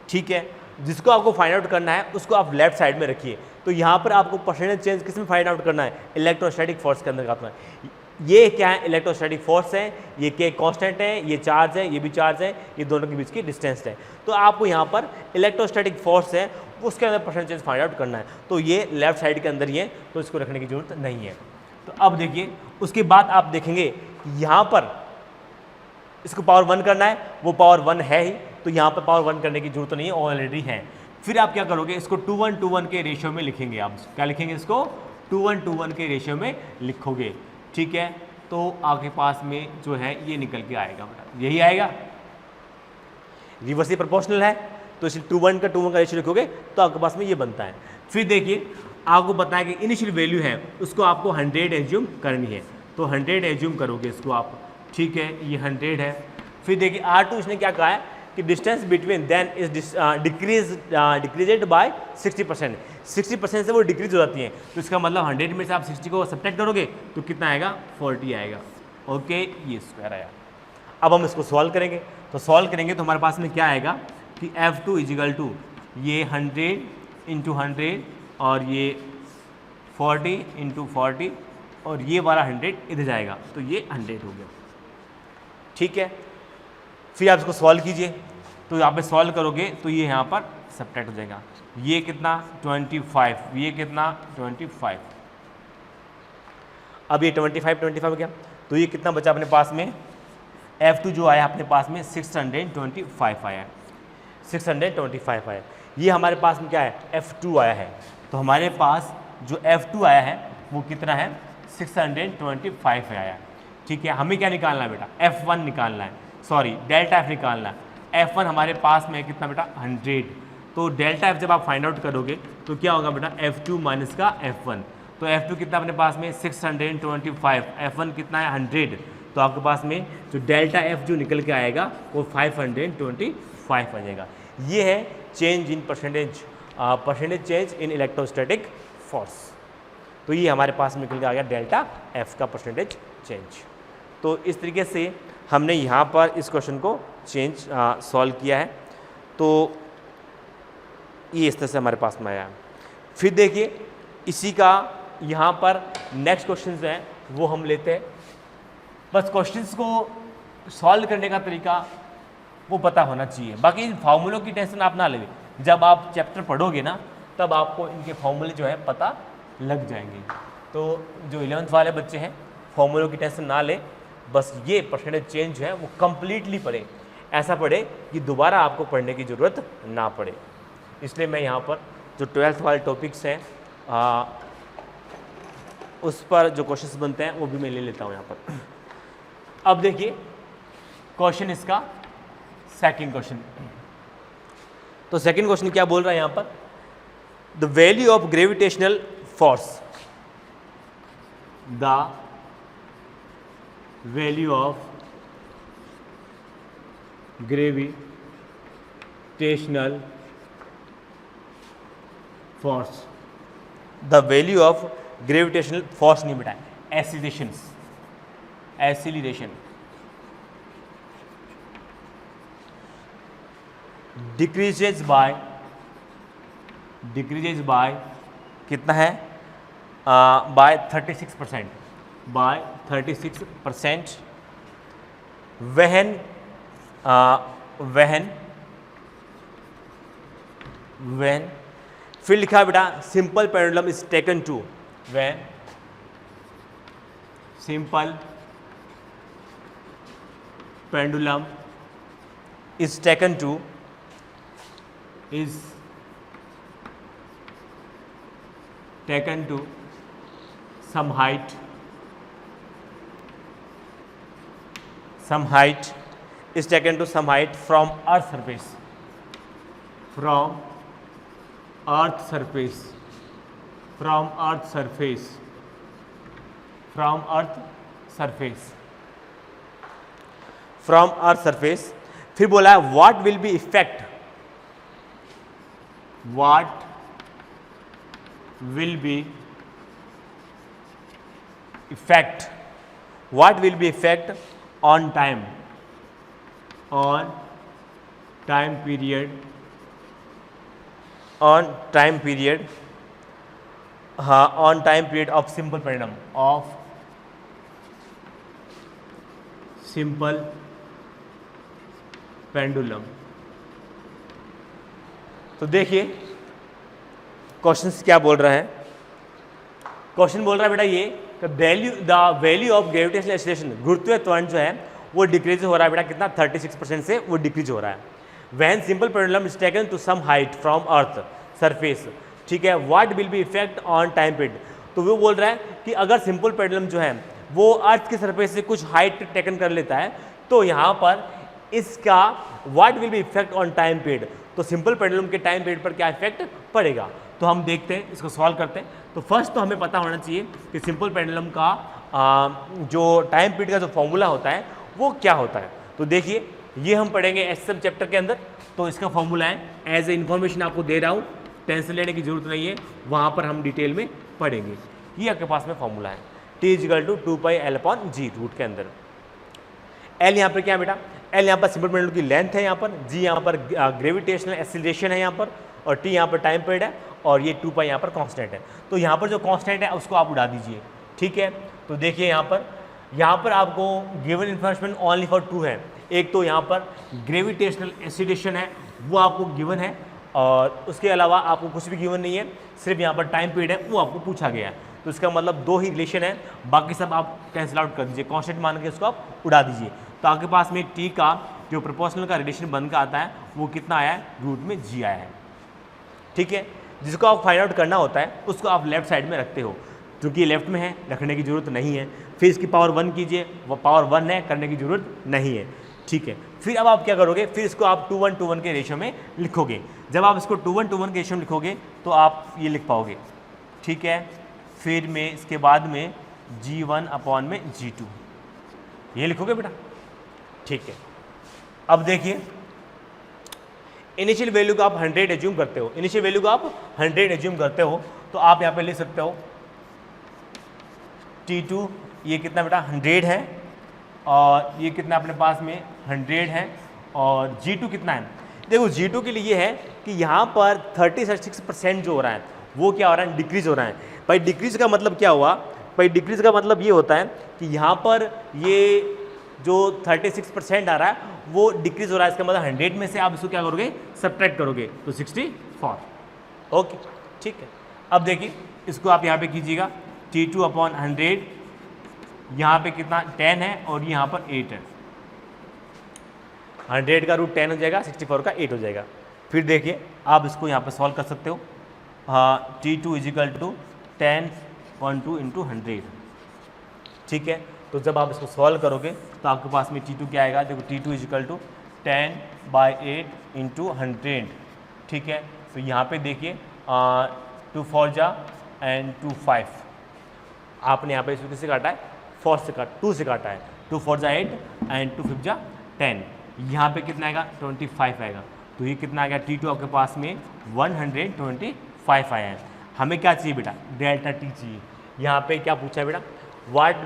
ठीक है, जिसको आपको फाइंड आउट करना है उसको आप लेफ्ट साइड में रखिए। तो यहाँ पर आपको परसेंटेज चेंज किस में फाइंड आउट करना है, इलेक्ट्रोस्टैटिक फोर्स के अंदर करना है। ये क्या है, इलेक्ट्रोस्टैटिक फोर्स है, ये K कांस्टेंट है, ये चार्ज है, ये भी चार्ज है, ये दोनों के बीच की डिस्टेंस है। तो आपको यहाँ पर इलेक्ट्रोस्टैटिक फोर्स है उसके अंदर परसेंटेज चेंज फाइंड आउट करना है। तो ये लेफ्ट साइड के अंदर ही है, तो इसको रखने की जरूरत नहीं है। तो अब देखिए, उसके बाद आप देखेंगे यहाँ पर इसको पावर 1 करना है, वो पावर 1 है ही, तो यहाँ पर पावर 1 करने की जरूरत नहीं है, ऑलरेडी है। फिर आप क्या करोगे, इसको 2:1 के रेशियो में लिखेंगे। आप क्या लिखेंगे, इसको 2:1 के रेशियो में लिखोगे। ठीक है, तो आपके पास में जो है ये निकल के आएगा बेटा, यही आएगा। रिवर्सली प्रोपोर्शनल है तो इसे 2:1 का रेशियो लिखोगे तो आपके पास में ये बनता है। फिर देखिए, आपको पता है कि इनिशियल वैल्यू है उसको आपको 100 एज्यूम करनी है, तो 100 एज्यूम करोगे इसको आप। ठीक है, ये 100 है। फिर देखिए R2 इसने क्या कहा है कि distance between then is decreased by 60%। 60% से वो डिक्रीज हो जाती है, तो इसका मतलब 100 में से आप 60 को सब्ट्रैक्ट करोगे तो कितना आएगा, 40 आएगा। ओके, ये स्क्वायर आया। अब हम इसको सॉल्व करेंगे, तो सॉल्व करेंगे तो हमारे पास में क्या आएगा कि F2 = ये 100 × 100 और ये 40 × 40 और ये वाला 100 इधर जाएगा, तो ये 100 हो गया। ठीक है, फिर आप इसको सॉल्व कीजिए, तो यहाँ पे सॉल्व करोगे तो ये यहाँ पर सब्ट्रैक्ट हो जाएगा। ये कितना 25, ये कितना 25। अब ये 25 हो गया, तो ये कितना बचा अपने पास में, F2 जो आया अपने पास में 625 आया, 625 आया। ये हमारे पास में क्या है, F2 आया है। तो हमारे पास जो F2 आया है वो कितना है 625 है आया। ठीक है, हमें क्या निकालना है बेटा, F1 निकालना है, सॉरी डेल्टा F निकालना है। F1 हमारे पास में कितना बेटा 100, तो डेल्टा F जब आप फाइंड आउट करोगे तो क्या होगा बेटा F2 माइनस का F1, तो F2 कितना अपने पास में 625, F1 कितना है 100, तो आपके पास में जो डेल्टा F जो निकल के आएगा वो 525 आ जाएगा। ये है change in percentage change in electrostatic force. तो ये हमारे पास में निकल के आ गया डेल्टा F का परसेंटेज चेंज। तो इस तरीके से हमने यहाँ पर इस क्वेश्चन को सॉल्व किया है। तो ये इस तरह से हमारे पास में आया है। फिर देखिए इसी का यहाँ पर नेक्स्ट क्वेश्चन जो है वो हम लेते हैं। बस क्वेश्चंस को सॉल्व करने का तरीका वो पता होना चाहिए, बाकी इन फार्मूलों की टेंशन आप ना लें। जब आप चैप्टर पढ़ोगे ना तब आपको इनके फार्मूले जो है पता लग जाएंगे। तो जो 11th वाले बच्चे हैं फार्मूलों की टेंशन ना लें, बस ये परसेंटेज चेंज है वो कम्प्लीटली पढ़े, ऐसा पढ़े कि दोबारा आपको पढ़ने की ज़रूरत ना पड़े। इसलिए मैं यहाँ पर जो 12th वाले टॉपिक्स हैं उस पर जो क्वेश्चंस बनते हैं वो भी मैं ले लेता हूँ यहाँ पर। अब देखिए क्वेश्चन इसका सेकंड क्वेश्चन। तो सेकंड क्वेश्चन क्या बोल रहा है यहाँ पर, the value of gravitational force, the value of gravitational force, the value of gravitational force नहीं बेटा, एक्सीलरेशन डिक्रीजेज बाय कितना है बाय 36%, बाय 36% when फिर लिखा बेटा simple pendulum is taken to, when simple pendulum is taken to some height is taken to some height from earth surface, from earth surface। फिर बोला है what will be effect on time period of simple pendulum, तो देखिए question क्या बोल रहा है। Question बोल रहा है बेटा ये the value of gravitational acceleration, गुरुत्वीय त्वरण जो है वो डिक्रीज हो रहा है बेटा कितना 36% से वो डिक्रीज हो रहा है। When simple pendulum is taken to some height from earth surface, ठीक है, what will be effect on time period. तो वो बोल रहा है कि अगर सिंपल पेंडुलम जो है वो अर्थ के सरफेस से कुछ हाइट टेकन कर लेता है तो यहाँ पर इसका what will be effect on time period, तो सिंपल पेंडुलम के टाइम पीरियड पर क्या इफेक्ट पड़ेगा। तो हम देखते हैं इसको सॉल्व करते हैं। तो फर्स्ट तो हमें पता होना चाहिए कि सिंपल पेंडुलम का जो टाइम पीरियड का जो फॉर्मूला होता है वो क्या होता है। तो देखिए ये हम पढ़ेंगे एसएम चैप्टर के अंदर, तो इसका फॉर्मूला है एज ए इन्फॉर्मेशन आपको दे रहा हूँ, टेंशन लेने की जरूरत नहीं है, वहाँ पर हम डिटेल में पढ़ेंगे। ये आपके पास में फॉर्मूला है T=2πL/g रूट के अंदर। एल यहाँ पर क्या है बेटा, एल यहाँ पर सिंपल पेंडुलम की लेंथ है, यहाँ पर जी यहाँ पर ग्रेविटेशनल एक्सीलरेशन है यहाँ पर, और टी यहाँ पर टाइम पीरियड है, और ये 2π यहाँ पर कांस्टेंट है। तो यहाँ पर जो कांस्टेंट है उसको आप उड़ा दीजिए, ठीक है। तो देखिए यहाँ पर आपको गिवन इन्फॉर्मेशन ओनली फॉर 2 है। एक तो यहाँ पर ग्रेविटेशनल एक्सीलरेशन है वो आपको गिवन है, और उसके अलावा आपको कुछ भी गिवन नहीं है, सिर्फ यहाँ पर टाइम पीरियड है वो आपको पूछा गया है। तो इसका मतलब 2 ही रिलेशन है, बाकी सब आप कैंसिल आउट कर दीजिए, कांस्टेंट मान के उसको आप उड़ा दीजिए। तो आपके पास में टी का जो प्रोपोर्शनल का रिलेशन बन का आता है वो कितना आया है, रूट में जी आया है, ठीक है। जिसको आप फाइंड आउट करना होता है उसको आप लेफ्ट साइड में रखते हो, क्योंकि ये लेफ्ट में है, रखने की ज़रूरत नहीं है। फिर इसकी पावर 1 कीजिए, वो पावर 1 है, करने की ज़रूरत नहीं है, ठीक है। फिर अब आप क्या करोगे, फिर इसको आप 2:1 के रेशियो में लिखोगे। जब आप इसको 2:1 के रेशियो में लिखोगे तो आप ये लिख पाओगे, ठीक है। फिर में इसके बाद में G1/G2 ये लिखोगे बेटा, ठीक है। अब देखिए इनिशियल वैल्यू को आप 100 एज्यूम करते हो, इनिशियल वैल्यू को आप 100 एज्यूम करते हो, तो आप यहाँ पे लिख सकते हो T2 ये कितना बेटा 100 है, और ये कितना अपने पास में 100 है, और G2 कितना है। देखो G2 के लिए ये है कि यहाँ पर 36% जो हो रहा है वो क्या हो रहा है, डिक्रीज हो रहा है। भाई डिक्रीज का मतलब क्या हुआ, भाई डिक्रीज का मतलब ये होता है कि यहाँ पर ये जो 36% आ रहा है वो डिक्रीज हो रहा है, इसका मतलब 100 में से आप इसको क्या करोगे, सब्ट्रैक्ट करोगे, तो 64। ओके, ठीक है। अब देखिए इसको आप यहाँ पे कीजिएगा, T2/100 यहाँ पे कितना 10 है और यहाँ पर 8 है, 100 का रूट 10 हो जाएगा, 64 का 8 हो जाएगा। फिर देखिए आप इसको यहाँ पे सॉल्व कर सकते हो, हाँ T2 = 10.2 × 100, ठीक है। तो जब आप इसको सॉल्व करोगे तो आपके पास में T2 क्या आएगा, देखो T2 = 10/8 × 100, ठीक है। तो यहाँ पे देखिए 2 4 जा एंड 2 5, आपने यहाँ पे इसको किससे काटा है, 4 से काटा, 2 से काटा है, 2 4 जा 8 एंड 2 5 जा 10, यहाँ पे कितना आएगा 25 आएगा। तो ये कितना आ गया, T2 आपके पास में 125 आया है। हमें क्या चाहिए बेटा, डेल्टा T चाहिए। यहाँ पे क्या पूछा है बेटा, what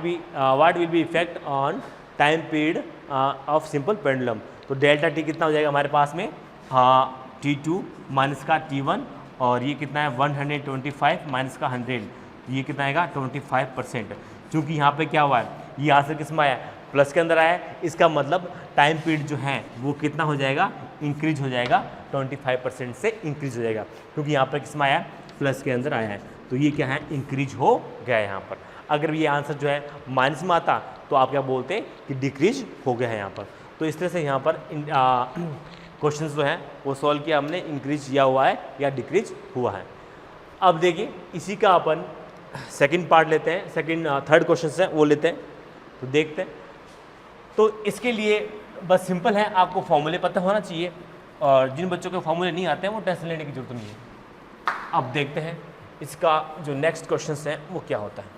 will be effect on time period of simple pendulum. तो डेल्टा T कितना हो जाएगा हमारे पास में, हाँ T2 माइनस का T1, और ये कितना है 125 माइनस का 100, ये कितना आएगा 25%। क्योंकि यहाँ पे क्या हुआ है, ये यहाँ से किस में आया, प्लस के अंदर आया है, इसका मतलब टाइम पीरियड जो है वो कितना हो जाएगा, इंक्रीज हो जाएगा, 25% से इंक्रीज हो जाएगा, क्योंकि यहाँ पर किस में आया है, प्लस के अंदर आया है। तो ये क्या है, इंक्रीज हो गया है यहाँ पर। अगर ये आंसर जो है माइनस में आता तो आप क्या बोलते हैं कि डिक्रीज हो गया है यहाँ पर। तो इस तरह से यहाँ पर क्वेश्चन जो हैं वो सॉल्व किया हमने, इंक्रीज किया हुआ है या डिक्रीज हुआ है। अब देखिए इसी का अपन सेकंड पार्ट लेते हैं, थर्ड क्वेश्चन है वो लेते हैं, तो देखते हैं। तो इसके लिए बस सिंपल है, आपको फॉर्मूले पता होना चाहिए, और जिन बच्चों के फॉर्मूले नहीं आते हैं वो टेंशन लेने की जरूरत नहीं है। अब देखते हैं इसका जो नेक्स्ट क्वेश्चन है वो क्या होता है।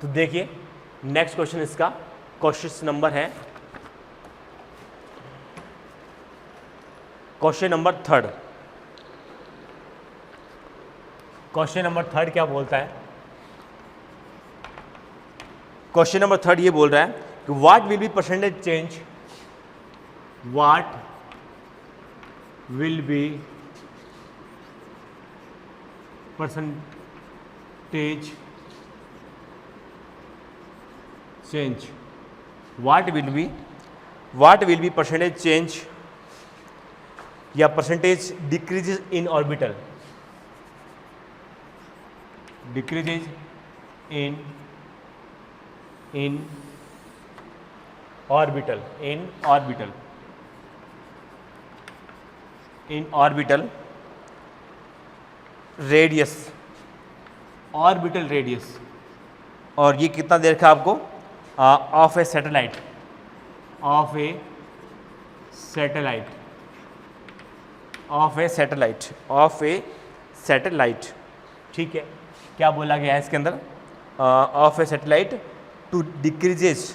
तो देखिए नेक्स्ट क्वेश्चन, इसका क्वेश्चन नंबर है question number third. Question number third क्या बोलता है, क्वेश्चन नंबर थर्ड ये बोल रहा है कि what will be percentage change, what will be percentage change, what will be percentage change या percentage decreases in orbital, decreases in orbital radius, orbital radius, और ये कितना दे रखा है आपको, of a satellite, of a satellite, ठीक है। क्या बोला गया है इसके अंदर, of a satellite to decreases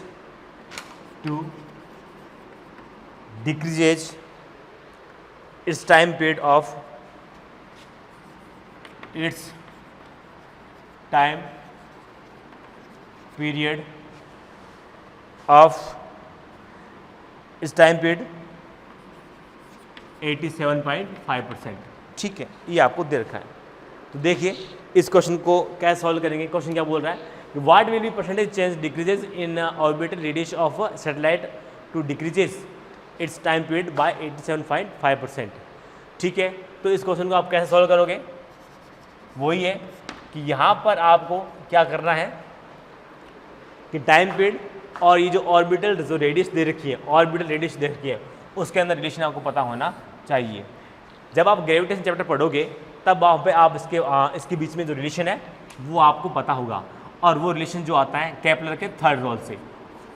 its time period of its time period 87.5%, ठीक है। ये आपको दे रखा है। तो देखिए इस क्वेश्चन को कैसे सॉल्व करेंगे। क्वेश्चन क्या बोल रहा है कि what will be percentage change decreases in orbital radius of satellite to decreases its time period by 87.5%, ठीक है। तो इस क्वेश्चन को आप कैसे सॉल्व करोगे, वही है कि यहाँ पर आपको क्या करना है कि टाइम पीरियड और ये जो ऑर्बिटल जो रेडियस दे रखी है, ऑर्बिटल रेडियस दे रखी है, उसके अंदर रिलेशन आपको पता होना चाहिए। जब आप ग्रेविटेशन चैप्टर पढ़ोगे तब वहाँ पे आप इसके बीच में जो रिलेशन है वो आपको पता होगा, और वो रिलेशन जो आता है केपलर के थर्ड रूल से,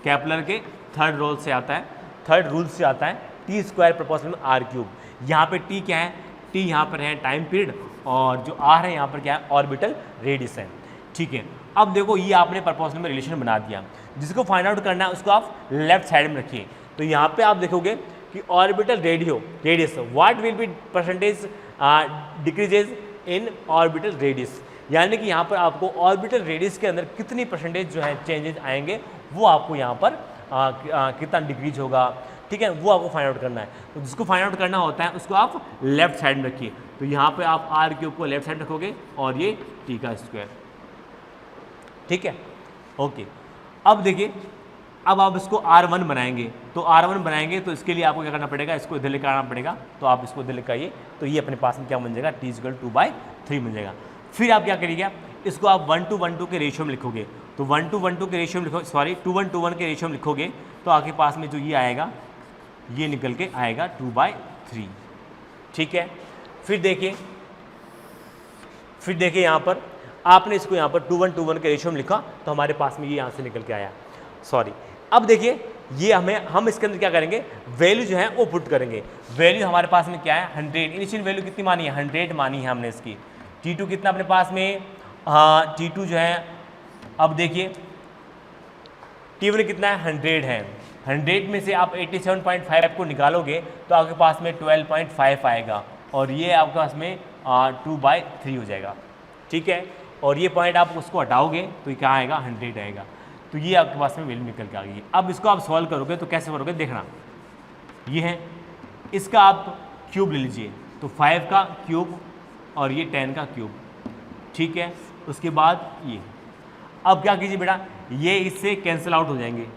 केपलर के थर्ड रूल से आता है, थर्ड रूल से आता है T square proportional R cube. यहाँ पे टी क्या है, टी यहाँ पर है टाइम पीरियड, और जो आर है यहाँ पर क्या है, ऑर्बिटल रेडियस है। ठीक है, अब देखो ये आपने प्रोपोर्शनल में रिलेशन बना दिया, जिसको फाइंड आउट करना है उसको आप लेफ्ट साइड में रखिए। तो यहाँ पे आप देखोगे कि orbital radius what will be percentage decreases in orbital radius, यानी कि यहाँ पर आपको ऑर्बिटल रेडियस के अंदर कितनी परसेंटेज जो है चेंजेस आएंगे, वो आपको यहाँ पर कितना डिक्रीज होगा, ठीक है, वो आपको फाइंड आउट करना है। तो जिसको फाइंड आउट करना होता है उसको आप लेफ्ट साइड में रखिए। तो यहाँ पे आप आर क्यूब को लेफ्ट साइड रखोगे और ये टी का स्क्वायर, ठीक है, ओके। अब देखिए, अब आप इसको R1 बनाएंगे, तो R1 बनाएंगे तो इसके लिए आपको क्या करना पड़ेगा, इसको इधर लेकर आना पड़ेगा। तो आप इसको इधर लेकर आइए, तो ये अपने पास में क्या बन जाएगा, t = 2/3 बन जाएगा। फिर आप क्या करिएगा, इसको आप 1:1:2 के रेशियो में लिखोगे। तो 1:1:2 के रेशियो में लिखो, सॉरी 2:1:1 के रेशियो में लिखोगे, तो आपके पास में जो ये आएगा, ये निकल के आएगा 2/3, ठीक है। फिर देखिए यहाँ पर आपने इसको यहाँ पर 2:1:1 के रेशियो में लिखा, तो हमारे पास में ये यहाँ से निकल के आया, सॉरी। अब देखिए ये हम इसके अंदर क्या करेंगे, वैल्यू जो है वो पुट करेंगे। वैल्यू हमारे पास में क्या है, 100। इनिशियल वैल्यू कितनी मानी है, 100 मानी है हमने इसकी। T2 कितना अपने पास में, T2 जो है, अब देखिए T1 कितना है, 100 है। 100 में से आप 87.5 को निकालोगे तो आपके पास में 12.5 आएगा, और ये आपके पास में 2/3 हो जाएगा, ठीक है। और ये पॉइंट आप उसको हटाओगे तो ये क्या आएगा, 100 आएगा। तो ये आपके पास में वैल्यू निकल के आ गई। अब इसको आप सॉल्व करोगे तो कैसे करोगे, देखना, ये है, इसका आप क्यूब ले लीजिए, तो 5 का क्यूब और ये 10 का क्यूब, ठीक है। उसके बाद ये, अब क्या कीजिए बेटा, ये इससे कैंसिल आउट हो जाएंगे।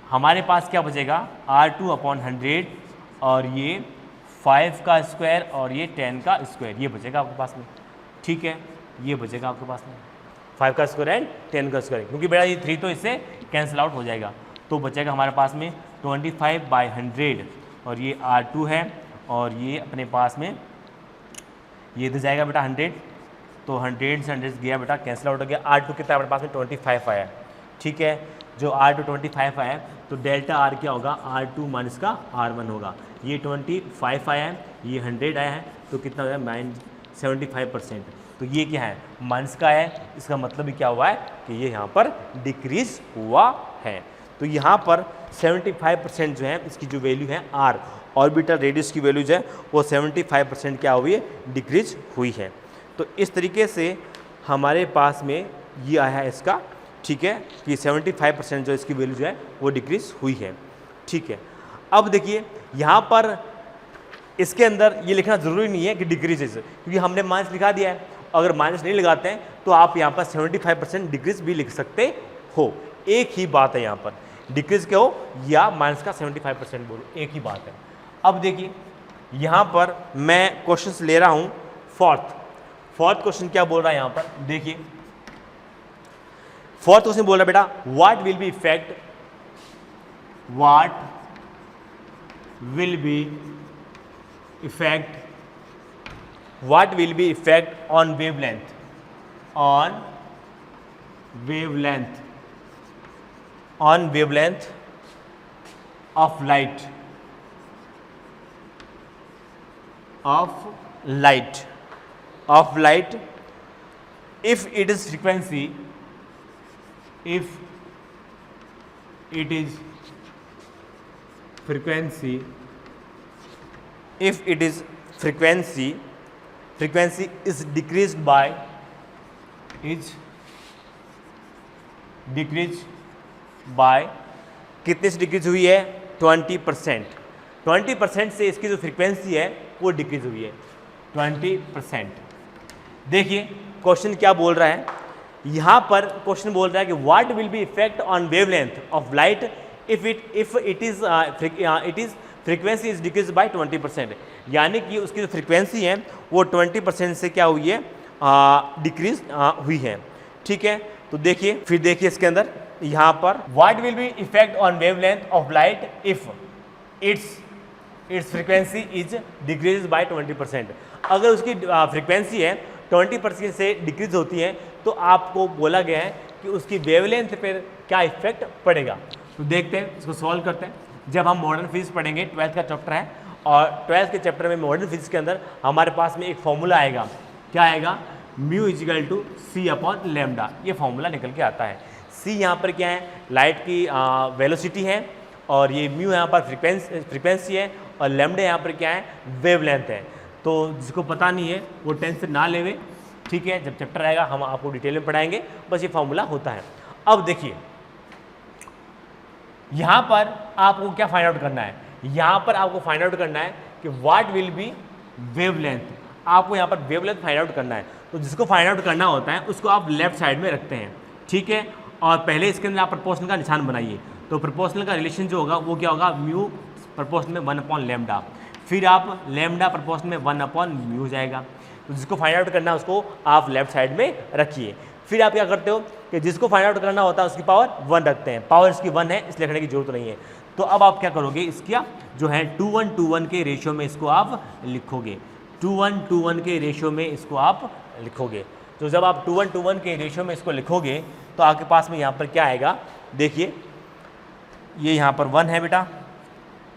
हमारे पास क्या बचेगा, R2/100 और ये 5 का स्क्वायर और ये 10 का स्क्वायर, ये बचेगा आपके पास में, ठीक है। ये बचेगा आपके पास में 5 का स्क्वायर एंड 10 का स्क्वायर, क्योंकि बेटा ये 3 तो इससे कैंसिल आउट हो जाएगा। तो बचेगा हमारे पास में 25/100, और ये R2 है, और ये अपने पास में ये इधर जाएगा बेटा 100, तो 100 से 100 गया बेटा, कैंसिल आउट हो गया। R2 कितना अपने पास में 25 आया, ठीक है। जो R2 25 आया, तो डेल्टा R क्या होगा, R2 माइनस का R1 होगा। ये 25 आया है, ये 100 आया है, तो कितना हो जाएगा, 75%। तो ये क्या है, माइनस का है, इसका मतलब भी क्या हुआ है कि ये यहाँ पर डिक्रीज हुआ है। तो यहाँ पर 75% जो है इसकी जो वैल्यू है R, ऑर्बिटल रेडियस की वैल्यू जो है वो 75% क्या हुई है, डिक्रीज हुई है। तो इस तरीके से हमारे पास में ये आया है इसका, ठीक है, कि 75% जो इसकी वैल्यू जो है वो डिक्रीज हुई है, ठीक है। अब देखिए यहाँ पर इसके अंदर ये लिखना ज़रूरी नहीं है कि डिक्रीजेज, क्योंकि हमने माइनस लिखा दिया है। अगर माइनस नहीं लगाते हैं तो आप यहाँ पर 75% डिक्रीज भी लिख सकते हो, एक ही बात है। यहाँ पर डिक्रीज क्या हो या माइनस का 75% बोलो, एक ही बात है। अब देखिए यहाँ पर मैं क्वेश्चंस ले रहा हूँ, फोर्थ क्वेश्चन क्या बोल रहा है यहाँ पर, देखिए फोर्थ क्वेश्चन बोल रहा है बेटा, what will be effect on wavelength of light if it is frequency, frequency is decreased by कितने से डिक्रीज हुई है, 20%। 20% से इसकी जो फ्रीक्वेंसी है वो डिक्रीज हुई है 20%। देखिए क्वेश्चन क्या बोल रहा है, यहाँ पर क्वेश्चन बोल रहा है कि what will be effect on wavelength of light if it is frequency is decrease by 20%, यानी कि उसकी जो फ्रीक्वेंसी है वो 20% से क्या हुई है, डिक्रीज हुई है, ठीक है। तो देखिए, फिर देखिए इसके अंदर यहाँ पर what will be effect on wavelength of light if it's frequency is decrease by 20%। अगर उसकी फ्रीक्वेंसी है 20% से डिक्रीज होती है तो आपको बोला गया है कि उसकी वेवलेंथ पर क्या इफेक्ट पड़ेगा। तो देखते हैं, इसको सॉल्व करते हैं। जब हम मॉडर्न फिजिक्स पढ़ेंगे, 12th का चैप्टर है, और 12th के चैप्टर में मॉडर्न फिजिक्स के अंदर हमारे पास में एक फॉर्मूला आएगा। क्या आएगा? Mu equal to C upon lambda, ये फॉर्मूला निकल के आता है। सी यहाँ पर क्या है? लाइट की वेलोसिटी है, और ये म्यू यहाँ पर फ्रीक्वेंसी है, और लेमडा यहाँ पर क्या है? वेवलेंथ है। तो जिसको पता नहीं है वो टेंशन ना लेवे, ठीक है। जब चैप्टर आएगा हम आपको डिटेल में पढ़ाएंगे, बस ये फॉर्मूला होता है। अब देखिए यहाँ पर आपको क्या फाइंड आउट करना है? यहाँ पर आपको फाइंड आउट करना है कि व्हाट विल बी वेवलेंथ। आपको यहाँ पर वेवलेंथ फाइंड आउट करना है। तो जिसको फाइंड आउट करना होता है उसको आप लेफ्ट साइड में रखते हैं, ठीक है। और पहले इसके अंदर आप प्रोपोर्शनल का निशान बनाइए। तो प्रोपोर्शनल का रिलेशन जो होगा वो क्या होगा? म्यू प्रोपोर्शनल में 1 अपॉन लेमडा, फिर आप लेमडा प्रोपोर्शनल में 1 अपॉन म्यू जाएगा। तो जिसको फाइंड आउट करना है उसको आप लेफ्ट साइड में रखिए। फिर आप क्या करते हो कि जिसको फाइंड आउट करना होता है उसकी पावर 1 रखते हैं। पावर इसकी 1 है, इसलिए लिखने की जरूरत नहीं है। तो अब आप क्या करोगे? इसका जो है 2:1 के रेशियो में इसको आप लिखोगे। 2:1 के रेशियो में इसको आप लिखोगे। तो जब आप 2:1 के रेशियो में इसको लिखोगे तो आपके पास में यहाँ पर क्या आएगा? देखिए ये यहाँ पर 1 है बेटा,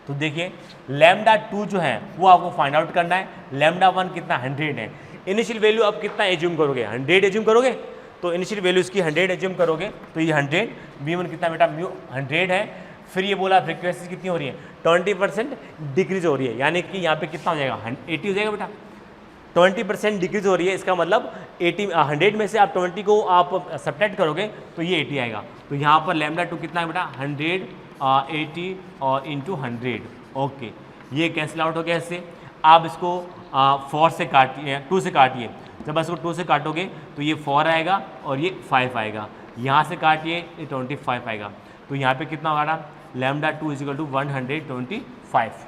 तो देखिए लैम्डा 2 जो है वो आपको फाइंड आउट करना है। लैम्डा 1 कितना? 100 है। इनिशियल वैल्यू आप कितना एज्यूम करोगे? 100 एज्यूम करोगे। तो इनिशियल वैल्यू इसकी 100 एज्यूम करोगे, तो ये 100, V1 कितना बेटा? म्यू 100 है। फिर ये बोला फ्रीक्वेंसी कितनी हो रही है? 20% डिक्रीज हो रही है, यानी कि यहाँ पे कितना हो जाएगा? 80 हो जाएगा बेटा। 20% डिक्रीज हो रही है, इसका मतलब 100 में से आप 20 को आप सब्ट्रैक्ट करोगे तो ये 80 आएगा। तो यहाँ पर लैम्डा 2 कितना है बेटा? 100 80 और इंटू 100। ओके, ये कैंसिल आउट हो गया इससे। आप इसको 4 से काटिए, 2 से काटिए। जब इसको 2 से काटोगे तो ये 4 आएगा और ये 5 आएगा। यहाँ से काटिए, ये 25 आएगा। तो यहाँ पे कितना होगा? Lambda 2 is equal to 125।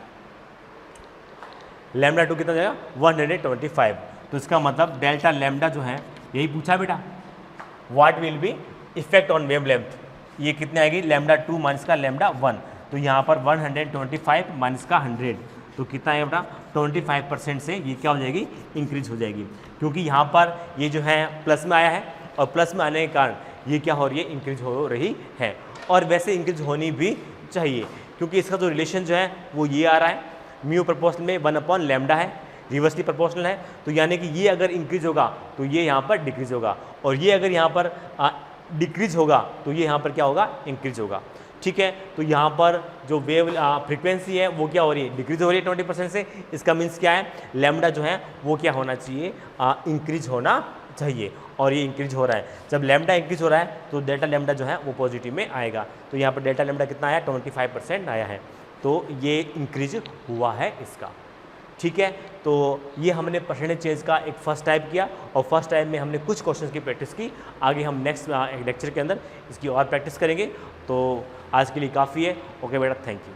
लैम्डा 2 कितना हो जाएगा? 125। तो इसका मतलब डेल्टा लैम्डा जो है, यही पूछा बेटा, what will be effect on wavelength. ये कितने आएगी? लैम्डा 2 माइनस का लैम्डा 1। तो यहाँ पर 125 माइनस का 100, तो कितना है बेटा? 25% से ये क्या हो जाएगी? इंक्रीज हो जाएगी। क्योंकि यहाँ पर ये जो है प्लस में आया है, और प्लस में आने के कारण ये क्या हो रही है? इंक्रीज हो रही है। और वैसे इंक्रीज होनी भी चाहिए, क्योंकि इसका जो रिलेशन जो है वो ये आ रहा है, म्यू प्रोपोर्शनल में 1 अपॉन लैम्डा है, रिवर्सली प्रोपोर्शनल है। तो यानी कि ये अगर इंक्रीज होगा तो ये यहाँ पर डिक्रीज होगा, और ये अगर यहाँ पर डिक्रीज होगा तो ये यहाँ पर क्या होगा? इंक्रीज होगा, ठीक है। तो यहाँ पर जो वेव फ्रीक्वेंसी है वो क्या हो रही है? डिक्रीज हो रही है 20% से। इसका मीन्स क्या है? लैम्डा जो है वो क्या होना चाहिए? इंक्रीज होना चाहिए, और ये इंक्रीज हो रहा है। जब लैम्डा इंक्रीज हो रहा है तो डेल्टा लैम्डा जो है वो पॉजिटिव में आएगा। तो यहाँ पर डेल्टा लैम्डा कितना आया? 25% आया है। तो ये इंक्रीज हुआ है इसका, ठीक है। तो ये हमने परसेंटेज चेंज का एक फर्स्ट टाइप किया, और फर्स्ट टाइप में हमने कुछ क्वेश्चंस की प्रैक्टिस की। आगे हम नेक्स्ट लेक्चर के अंदर इसकी और प्रैक्टिस करेंगे। तो आज के लिए काफ़ी है। ओके बेटा, थैंक यू।